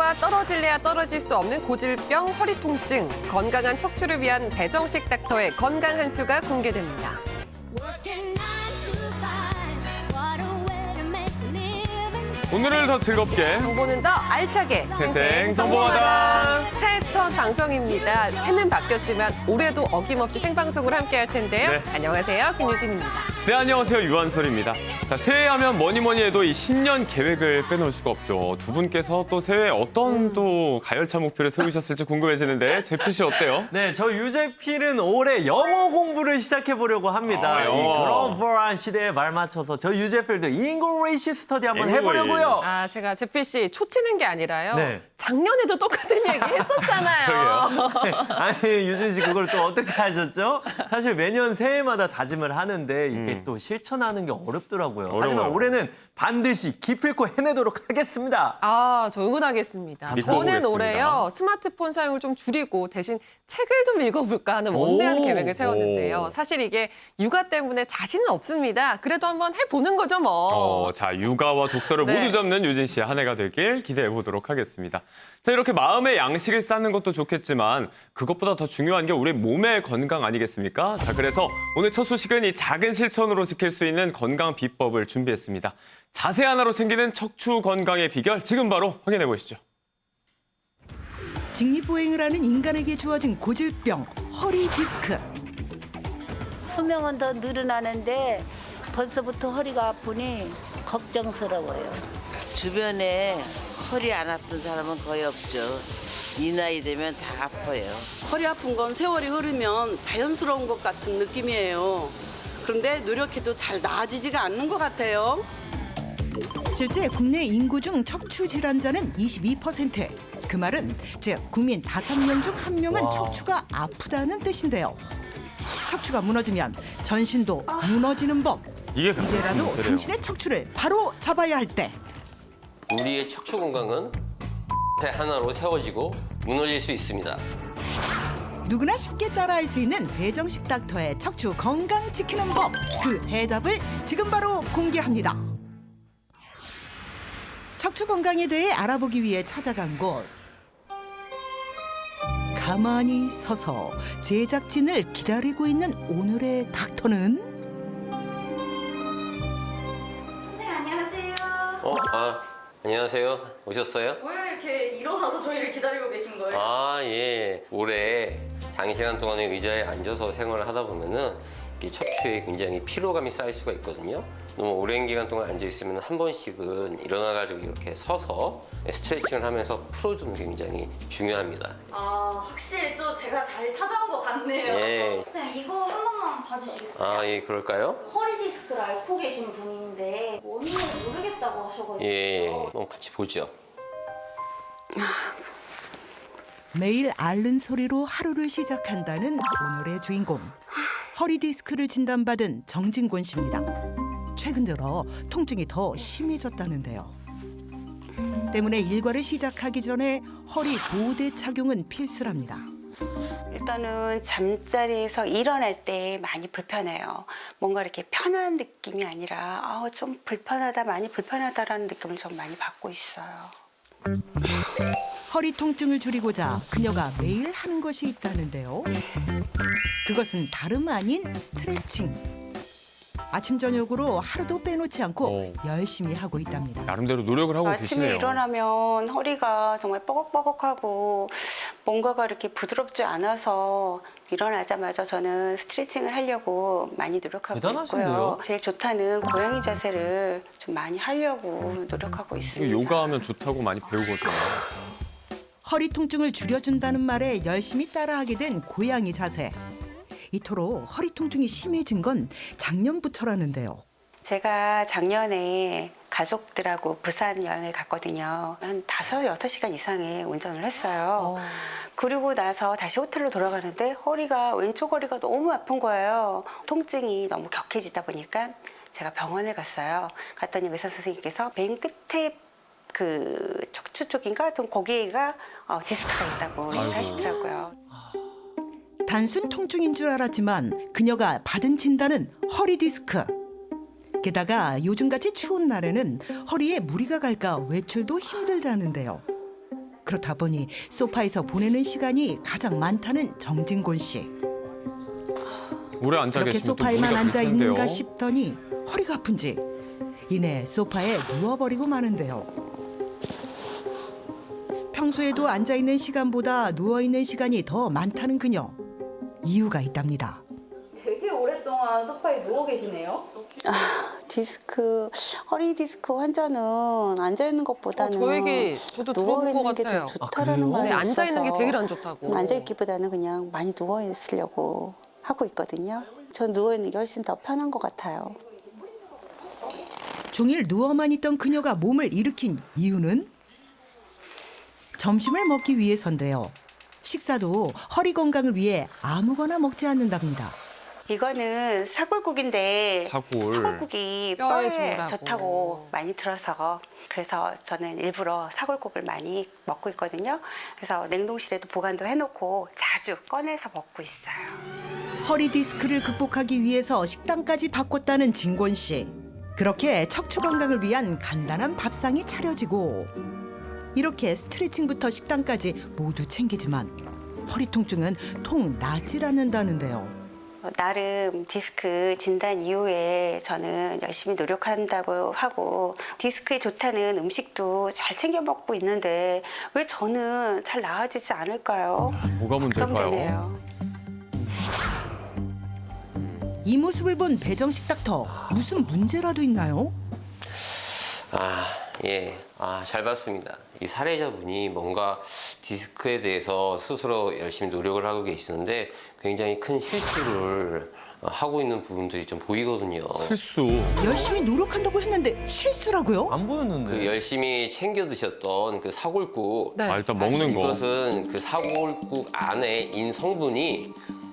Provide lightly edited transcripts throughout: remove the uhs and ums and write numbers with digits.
척추와 떨어질래야 떨어질 수 없는 고질병, 허리 통증, 건강한 척추를 위한 배정식 닥터의 건강 한 수가 공개됩니다. 오늘을 더 즐겁게 정보는 더 알차게 생생 정보마다. 새해 첫 방송입니다. 새는 바뀌었지만 올해도 어김없이 생방송을 함께 할 텐데요. 네. 안녕하세요. 김유진입니다. 네, 안녕하세요. 유한솔입니다. 자, 새해하면 뭐니 해도 이 신년 계획을 빼놓을 수가 없죠. 두 분께서 또 새해에 어떤 또 가열차 목표를 세우셨을지 궁금해지는데 제피 씨 어때요? 네, 저 유재필은 올해 영어 공부를 시작해 보려고 합니다. 아, 이 영어. 글로벌한 시대에 말맞춰서 저 유재필도 잉글리시 스터디 한번 잉글리시. 해보려고요. 아, 제가 제피 씨 초치는 게 아니라요. 네. 작년에도 똑같은 얘기 했었잖아요. 아니, 유진 씨 그걸 또 어떻게 하셨죠? 사실 매년 새해마다 다짐을 하는데 이게 또 실천하는 게 어렵더라고요. 하지만 어려워요. 올해는 반드시 기필코 해내도록 하겠습니다. 아, 저 응원하겠습니다. 믿고 저는 보겠습니다. 올해요, 스마트폰 사용을 좀 줄이고 대신 책을 좀 읽어볼까 하는 원대한 오. 계획을 세웠는데요. 사실 이게 육아 때문에 자신은 없습니다. 그래도 한번 해보는 거죠, 뭐. 자, 육아와 독서를 네. 모두 잡는 유진 씨의 한 해가 되길 기대해 보도록 하겠습니다. 자, 이렇게 마음의 양식을 쌓는 것도 좋겠지만 그것보다 더 중요한 게 우리 몸의 건강 아니겠습니까? 자, 그래서 오늘 첫 소식은 이 작은 실천으로 지킬 수 있는 건강 비법을 준비했습니다. 자세 하나로 챙기는 척추 건강의 비결 지금 바로 확인해 보시죠. 직립보행을 하는 인간에게 주어진 고질병, 허리 디스크. 수명은 더 늘어나는데 벌써부터 허리가 아프니 걱정스러워요. 주변에 허리 안 아픈 사람은 거의 없죠. 이 나이 되면 다 아파요. 허리 아픈 건 세월이 흐르면 자연스러운 것 같은 느낌이에요. 그런데 노력해도 잘 나아지지가 않는 것 같아요. 실제 국내 인구 중 척추 질환자는 22%. 그 말은 즉 국민 5명 중 1명은 척추가 아프다는 뜻인데요. 척추가 무너지면 전신도 무너지는 법. 이게 이제라도 문제래요. 당신의 척추를 바로 잡아야 할 때. 우리의 척추 건강은 대 하나로 세워지고 무너질 수 있습니다. 누구나 쉽게 따라할 수 있는 배정식 닥터의 척추 건강 지키는 법. 그 해답을 지금 바로 공개합니다. 척추 건강에 대해 알아보기 위해 찾아간 곳. 가만히 서서 제작진을 기다리고 있는 오늘의 닥터는 선생님 안녕하세요. 안녕하세요. 오셨어요? 왜 이렇게 일어나서 저희를 기다리고 계신 거예요? 예. 올해 장시간 동안에 의자에 앉아서 생활을 하다 보면은 이 척추에 굉장히 피로감이 쌓일 수가 있거든요. 너무 오랜 기간 동안 앉아 있으면 한 번씩은 일어나가지고 이렇게 서서 스트레칭을 하면서 풀어주는 게 굉장히 중요합니다. 확실히 또 제가 잘 찾아온 것 같네요. 예. 선생님 이거 한 번만 봐주시겠어요? 예, 그럴까요? 허리 디스크를 앓고 계신 분인데 원인을 모르겠다고 하셔가지고 예, 한번 같이 보죠. 매일 앓는 소리로 하루를 시작한다는 오늘의 주인공. 허리 디스크를 진단받은 정진곤 씨입니다. 최근 들어 통증이 더 심해졌다는데요. 때문에 일과를 시작하기 전에 허리 보호대 착용은 필수랍니다. 일단은 잠자리에서 일어날 때 많이 불편해요. 뭔가 이렇게 편한 느낌이 아니라 좀 불편하다, 많이 불편하다라는 느낌을 좀 많이 받고 있어요. 허리 통증을 줄이고자 그녀가 매일 하는 것이 있다는데요. 그것은 다름 아닌 스트레칭. 아침 저녁으로 하루도 빼놓지 않고 열심히 하고 있답니다. 나름대로 노력을 하고 아침에 계시네요. 일어나면 허리가 정말 뻐걱뻐걱하고 뭔가가 이렇게 부드럽지 않아서 일어나자마자 저는 스트레칭을 하려고 많이 노력하고 대단하신데요? 있고요. 제일 좋다는 고양이 자세를 좀 많이 하려고 노력하고 있습니다. 요가하면 좋다고 많이 배우거든요. 허리 통증을 줄여준다는 말에 열심히 따라하게 된 고양이 자세. 이토록 허리 통증이 심해진 건 작년부터라는데요. 제가 작년에 가족들하고 부산 여행을 갔거든요. 한 5-6시간 이상의 운전을 했어요. 그리고 나서 다시 호텔로 돌아가는데 왼쪽 허리가 너무 아픈 거예요. 통증이 너무 격해지다 보니까 제가 병원을 갔어요. 갔더니 의사 선생님께서 맨 끝에 그 척추 쪽인가 거기가 디스크가 있다고 얘기하시더라고요. 단순 통증인 줄 알았지만 그녀가 받은 진단은 허리 디스크. 게다가 요즘같이 추운 날에는 허리에 무리가 갈까 외출도 힘들다는데요. 그렇다 보니 소파에서 보내는 시간이 가장 많다는 정진곤 씨. 오래 앉아 그렇게 계시면 또 소파에만 무리가 앉아 될 있는가 텐데요. 싶더니 허리가 아픈지 이내 소파에 누워버리고 마는데요. 평소에도 앉아 있는 시간보다 누워 있는 시간이 더 많다는 그녀. 이유가 있답니다. 되게 오랫동안 소파에 누워 계시네요. 허리 디스크 환자는 앉아 있는 것보다는 저 얘기 저도 누워 들어본 것 있는 게 같아요. 더 좋다라는 말이 네, 앉아 있는 게 있어서 제일 안 좋다고. 앉아 있기보다는 그냥 많이 누워 있으려고 하고 있거든요. 전 누워 있는 게 훨씬 더 편한 것 같아요. 종일 누워만 있던 그녀가 몸을 일으킨 이유는 점심을 먹기 위해서인데요. 식사도 허리 건강을 위해 아무거나 먹지 않는답니다. 이거는 사골국인데 사골. 사골국이 뼈에 뼈에 좋으라고. 좋다고 많이 들어서 그래서 저는 일부러 사골국을 많이 먹고 있거든요. 그래서 냉동실에도 보관도 해놓고 자주 꺼내서 먹고 있어요. 허리 디스크를 극복하기 위해서 식단까지 바꿨다는 진곤 씨. 그렇게 척추 건강을 위한 간단한 밥상이 차려지고 이렇게 스트레칭부터 식단까지 모두 챙기지만 허리 통증은 통 나질 않는다는데요. 나름 디스크 진단 이후에 저는 열심히 노력한다고 하고 디스크에 좋다는 음식도 잘 챙겨 먹고 있는데 왜 저는 잘 나아지지 않을까요? 뭐가 문제일까요? 걱정되네요. 이 모습을 본 배정식 닥터, 무슨 문제라도 있나요? 예. 잘 봤습니다. 이 사례자분이 뭔가 디스크에 대해서 스스로 열심히 노력을 하고 계시는데 굉장히 큰 실수를 하고 있는 부분들이 좀 보이거든요. 실수. 열심히 노력한다고 했는데 실수라고요? 안 보였는데. 그 열심히 챙겨 드셨던 그 사골국. 네. 일단 먹는 거. 이것은 그 사골국 안에 인 성분이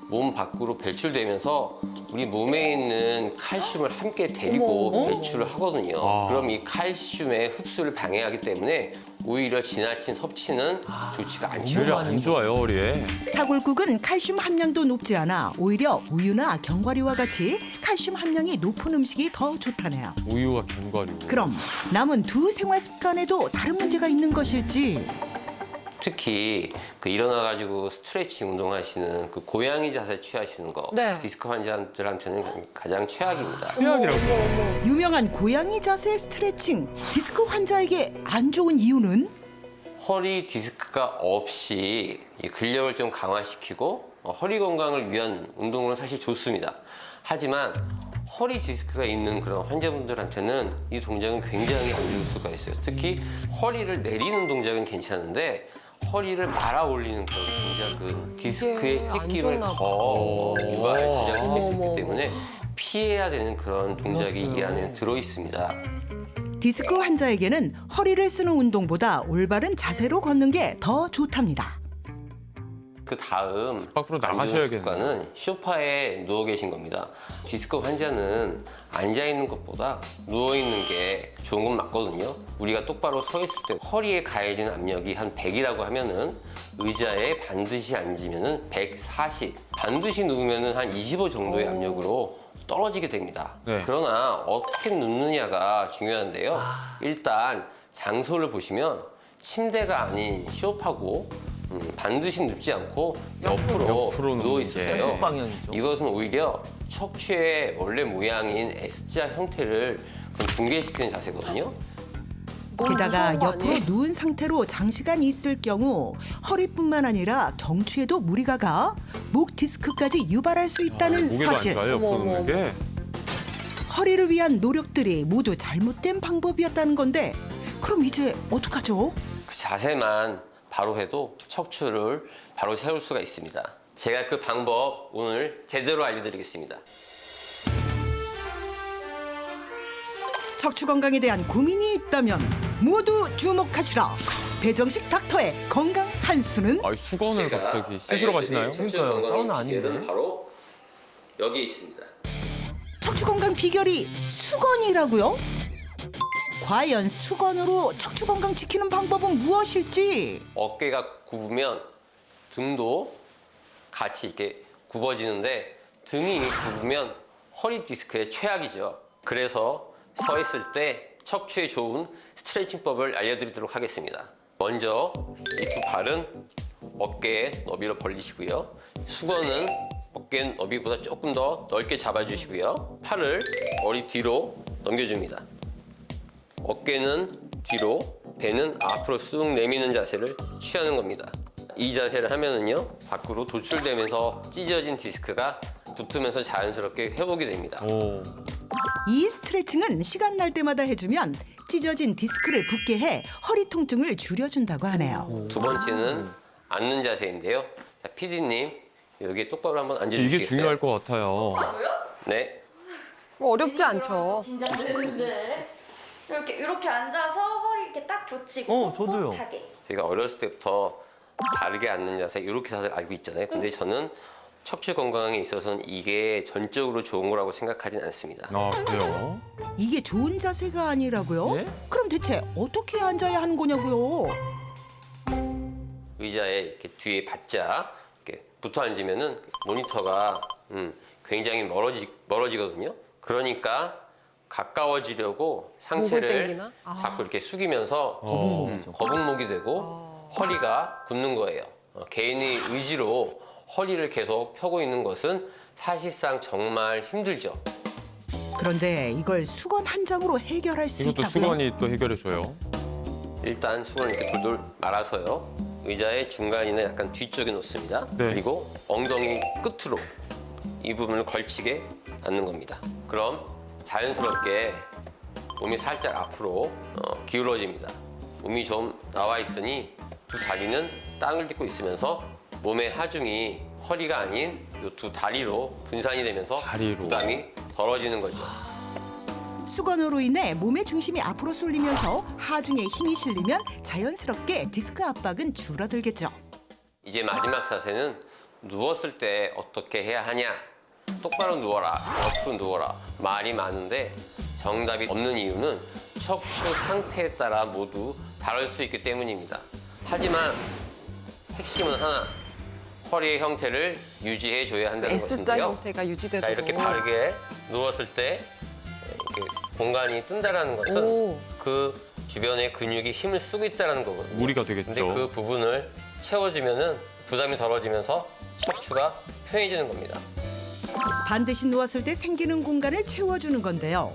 몸 밖으로 배출되면서 우리 몸에 있는 칼슘을 함께 데리고 배출을 하거든요. 아. 그럼 이 칼슘의 흡수를 방해하기 때문에 오히려 지나친 섭취는 좋지가 않죠. 오히려 안 좋아요, 허리에. 사골국은 칼슘 함량도 높지 않아 오히려 우유나 견과류와 같이 칼슘 함량이 높은 음식이 더 좋다네요. 우유와 견과류. 그럼 남은 두 생활 습관에도 다른 문제가 있는 것일지? 특히 그 일어나가지고 스트레칭 운동하시는 그 고양이 자세 취하시는 거 네. 디스크 환자들한테는 가장 최악입니다. 최악이라고. 유명한 고양이 자세 스트레칭 디스크 환자에게 안 좋은 이유는? 허리 디스크가 없이 이 근력을 좀 강화시키고 허리 건강을 위한 운동은 사실 좋습니다. 하지만 허리 디스크가 있는 그런 환자분들한테는 이 동작은 굉장히 안 좋을 수가 있어요. 특히 허리를 내리는 동작은 괜찮은데 허리를 말아 올리는 그런 동작은 디스크의 안 찢김을 좋나 더 유발할 동작일 수 어머, 있기 때문에 피해야 되는 그런 동작이 이 안에 들어 있습니다. 디스크 환자에게는 허리를 쓰는 운동보다 올바른 자세로 걷는 게 더 좋답니다. 그 다음 밖으로 안 좋은 나가셔야겠네요. 습관은 소파에 누워 계신 겁니다. 디스크 환자는 앉아 있는 것보다 누워 있는 게 좋은 건 맞거든요. 우리가 똑바로 서 있을 때 허리에 가해지는 압력이 한 100이라고 하면은 의자에 반드시 앉으면은 140, 반드시 누우면은 한 25 정도의 압력으로 떨어지게 됩니다. 네. 그러나 어떻게 눕느냐가 중요한데요. 일단 장소를 보시면 침대가 아닌 소파고 반드시 눕지 않고 옆으로 눕는 누워 게. 있으세요. 한쪽 방향이죠. 이것은 오히려 척추의 원래 모양인 S자 형태를 붕괴시키는 자세거든요. 게다가 무서운 거 옆으로 아니에요? 누운 상태로 장시간 있을 경우 허리뿐만 아니라 경추에도 무리가 가 목 디스크까지 유발할 수 있다는 목에도 안 사실. 좋아요, 옆으로 어머, 눕는 게. 허리를 위한 노력들이 모두 잘못된 방법이었다는 건데 그럼 이제 어떡하죠? 그 자세만 바로 해도 척추를 바로 세울 수가 있습니다. 제가 그 방법 오늘 제대로 알려드리겠습니다. 척추 건강에 대한 고민이 있다면 모두 주목하시라. 배정식 닥터의 건강 한 수는 수건을 갑자기 씻으러 가시나요? 척추 그러니까요. 건강 사우나 아닌데? 기계는 바로 여기에 있습니다. 척추 건강 비결이 수건이라고요? 과연 수건으로 척추 건강 지키는 방법은 무엇일지? 어깨가 굽으면 등도 같이 이렇게 굽어지는데 등이 굽으면 허리 디스크의 최악이죠. 그래서 서 있을 때 척추에 좋은 스트레칭법을 알려드리도록 하겠습니다. 먼저 이 두 발은 어깨 너비로 벌리시고요. 수건은 어깨 너비보다 조금 더 넓게 잡아주시고요. 팔을 머리 뒤로 넘겨줍니다. 어깨는 뒤로, 배는 앞으로 쑥 내미는 자세를 취하는 겁니다. 이 자세를 하면은요, 밖으로 도출되면서 찢어진 디스크가 붙으면서 자연스럽게 회복이 됩니다. 이 스트레칭은 시간 날 때마다 해주면 찢어진 디스크를 붙게 해 허리 통증을 줄여준다고 하네요. 두 번째는 앉는 자세인데요. 자, PD님, 여기에 똑바로 한번 앉아주시겠어요? 이게 중요할 것 같아요. 네. 뭐 어렵지 않죠. 긴장되는데. 이렇게 앉아서 허리 이렇게 딱 붙이고 저도요. 꼿꼿하게. 저희가 어렸을 때부터 바르게 앉는 자세, 이렇게 자세 알고 있잖아요. 근데 저는 척추 건강에 있어서는 이게 전적으로 좋은 거라고 생각하진 않습니다. 아, 그래요? 이게 좋은 자세가 아니라고요? 네? 그럼 대체 어떻게 앉아야 하는 거냐고요? 의자에 이렇게 뒤에 바짝 이렇게 붙어 앉으면은 모니터가 굉장히 멀어지거든요. 그러니까 가까워지려고 상체를 땡기나? 자꾸 이렇게 숙이면서 거북목이 되고 허리가 굳는 거예요. 개인의 의지로 허리를 계속 펴고 있는 것은 사실상 정말 힘들죠. 그런데 이걸 수건 한 장으로 해결할 수 이것도 있다고요? 수건이 또 해결해줘요. 일단 수건을 이렇게 돌돌 말아서요. 의자의 중간이나 약간 뒤쪽에 놓습니다. 네. 그리고 엉덩이 끝으로 이 부분을 걸치게 앉는 겁니다. 그럼 자연스럽게 몸이 살짝 앞으로 기울어집니다. 몸이 좀 나와 있으니 두 다리는 땅을 딛고 있으면서 몸의 하중이 허리가 아닌 이 두 다리로 분산이 되면서 다리로. 부담이 덜어지는 거죠. 수건으로 인해 몸의 중심이 앞으로 쏠리면서 하중에 힘이 실리면 자연스럽게 디스크 압박은 줄어들겠죠. 이제 마지막 자세는 누웠을 때 어떻게 해야 하냐? 똑바로 누워라, 옆으로 누워라. 말이 많은데 정답이 없는 이유는 척추 상태에 따라 모두 다를 수 있기 때문입니다. 하지만 핵심은 하나, 허리의 형태를 유지해 줘야 한다는 S자 것인데요. 형태가 유지되도록. 자, 이렇게 바르게 누웠을 때 이렇게 공간이 뜬다라는 것은 오. 그 주변의 근육이 힘을 쓰고 있다는 거거든요. 무리가 되겠죠. 근데 그 부분을 채워주면은 부담이 덜어지면서 척추가 편해지는 겁니다. 반드시 누웠을 때 생기는 공간을 채워주는 건데요.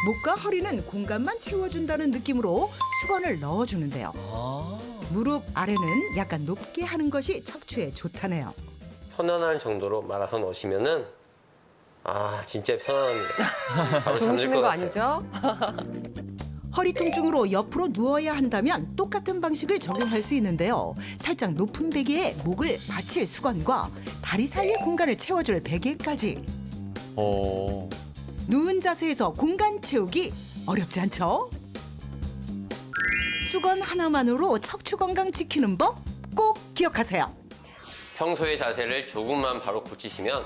목과 허리는 공간만 채워준다는 느낌으로 수건을 넣어주는데요. 무릎 아래는 약간 높게 하는 것이 척추에 좋다네요. 편안한 정도로 말아서 넣으시면은 진짜 편안합니다. 바로 잠들 주무시는 것 거 같아요. 아니죠? 허리 통증으로 옆으로 누워야 한다면 똑같은 방식을 적용할 수 있는데요. 살짝 높은 베개에 목을 받칠 수건과 다리 사이의 공간을 채워줄 베개까지. 누운 자세에서 공간 채우기 어렵지 않죠? 수건 하나만으로 척추 건강 지키는 법 꼭 기억하세요. 평소의 자세를 조금만 바로 고치시면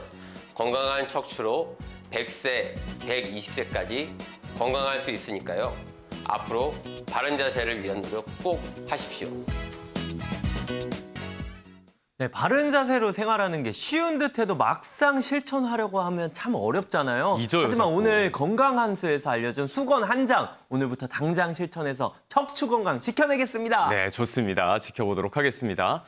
건강한 척추로 100세, 120세까지 건강할 수 있으니까요. 앞으로 바른 자세를 위한 노력 꼭 하십시오. 네, 바른 자세로 생활하는 게 쉬운 듯해도 막상 실천하려고 하면 참 어렵잖아요. 잊어요, 하지만 자꾸. 오늘 건강한수에서 알려준 수건 한 장, 오늘부터 당장 실천해서 척추 건강 지켜내겠습니다. 네, 좋습니다. 지켜보도록 하겠습니다.